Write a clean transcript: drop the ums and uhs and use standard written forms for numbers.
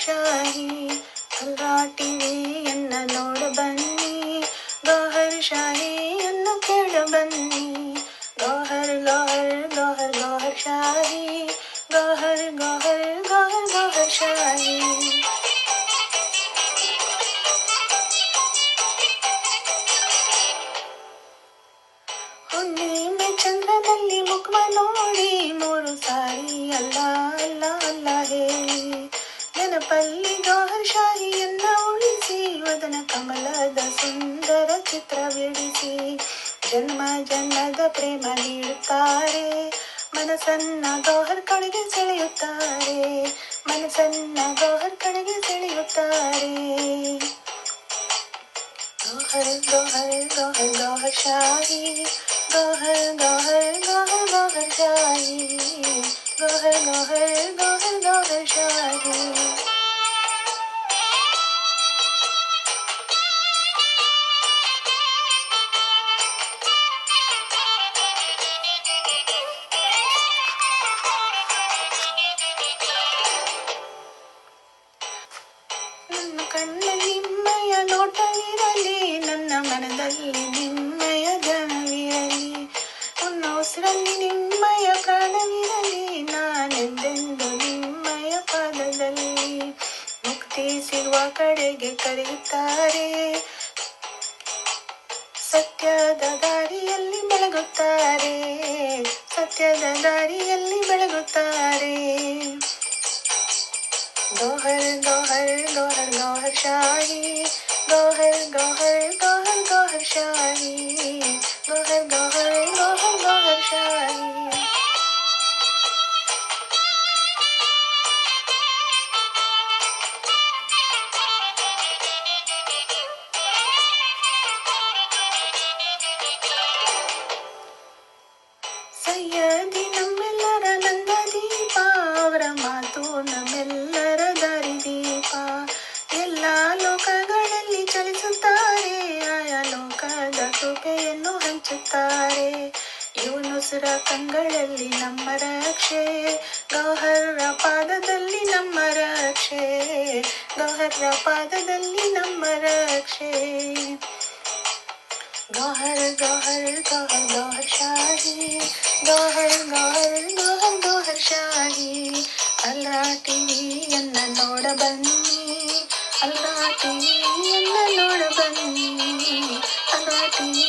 ಶಾಹಿ ಅಲ್ವಾ ಟಿವಿಯನ್ನ ನೋಡ ಬನ್ನಿ ಗೌಹರ್ ಶಾಹಿಯನ್ನು ಕೇಳ ಬನ್ನಿ ಗೌಹರ್ ಗೌಹರ್ ಗೌಹರ್ ಗೌಹರ್ ಶಾಹಿ ಗೌಹರ್ ಗೌಹರ್ ಗೌಹರ್ ಗೌಹರ್ ಶಾಹಿ ಹುಣ್ಣಿಮೆ ಚಂದ್ರನಲ್ಲಿ ಮುಖವ ನೋಡಿ 3 ಸಾರಿ ಅಲ್ಲ ಅಲ್ಲ ಅಲ್ಲ ಹೇಳಿ ನೆನಪಲ್ಲಿ ಗೌಹರ್ ಶಾಹಿಯನ್ನ ಉಳಿಸಿ ವದನ ಕಮಲದ ಸುಂದರ ಚಿತ್ರ ಬಿಡಿಸಿ ಜನ್ಮ ಜನ್ಮದ ಪ್ರೇಮ ನೀಡುತ್ತಾರೆ ಮನಸ್ಸನ್ನ ಗೌಹರ್ ಕಡೆಗೆ ಸೆಳೆಯುತ್ತಾರೆ ಮನಸ್ಸನ್ನ ಗೌಹರ್ ಕಡೆಗೆ ಸೆಳೆಯುತ್ತಾರೆ ಗೌಹರ್ ಗೌಹರ್ ಗೌಹರ್ ಗೌಹರ್ ಶಾಹಿ ಗೌಹರ್ ಗೌಹರ್ ಗೌಹರ್ ಗೌಹರ್ ಶಾಹಿ ಗೌಹರ್ ಗೌಹರ್ ಗೌಹರ್ ಗೌಹರ್ ಶಾಹಿ ನನ್ನ ಕಣ್ಣಲ್ಲಿ ನಿಮ್ಮಯ ನೋಟವಿರಲಿ ನನ್ನ ಮನದಲ್ಲಿ ನಿಮ್ಮಯ ಧ್ಯಾನವಿರಲಿ ನನ್ನ ಉಸಿರಲ್ಲಿ ನಿಮ್ಮಯ ಪ್ರಾಣವಿರಲಿ ನಾನೆಂದೆಂದು ನಿಮ್ಮಯ ಪಾದದಲ್ಲಿ ಮುಕ್ತಿ ಸಿಗುವ ಕಡೆಗೆ ಕರೆಯುತ್ತಾರೆ ಸತ್ಯದ ದಾರಿಯಲ್ಲಿ ಬೆಳಗುತ್ತಾರೆ ಸತ್ಯದ ದಾರಿಯಲ್ಲಿ ಬೆಳಗುತ್ತಾರೆ ಗೌಹರ್ ಗೌಹರ್ ಗೌಹರ್ ಗೌಹರ್ ಶಾಹಿ ಗೌಹರ್ ಗೌಹರ್ ಗೌಹರ್ ಗೌಹರ್ ಶಾಹಿ ಗೌಹರ್ ಗೌಹರ್ ಗೌಹರ್ ಗೌಹರ್ ಶಾಹಿ ಸಯ್ಯದಿ ನಮ್ಮೆಲ್ಲರ ನಂದ ದೀಪ ಅವರ ಮಾತು ನಮ್ಮೆಲ್ಲರ ದಾರಿದೀಪ ಎಲ್ಲ ಲೋಕಗಳಲ್ಲಿ ಚಲಿಸುತ್ತಾರೆ ಆಯಾ ಲೋಕದ ಕೃಪೆಯನ್ನು ಹಂಚುತ್ತಾರೆ ಯೂನುಸ್ರ ಕಂಗಳಲ್ಲಿ ನಮ್ಮ ರಕ್ಷೆ ಗೌಹರ್ರ ಪಾದದಲ್ಲಿ ನಮ್ಮ ರಕ್ಷೆ ಗೌಹರ್ರ ಪಾದದಲ್ಲಿ ನಮ್ಮ ರಕ್ಷೆ ಗೌಹರ್ ಗೌಹರ್ ಗೌಹರ್ ಗೌಹರ್ ಶಾಹಿ ಗೌಹರ್ ಗೌಹರ್ ಗೌಹರ್ ಗೌಹರ್ ಶಾಹಿ ಅಲ್ವಾ ಟಿವಿಯನ್ನ ನೋಡ ಬನ್ನಿ ಅಲ್ವಾ ಟಿವಿಯನ್ನ ನೋಡ ಬನ್ನಿ ಅಲ್ವಾ ಟಿವಿ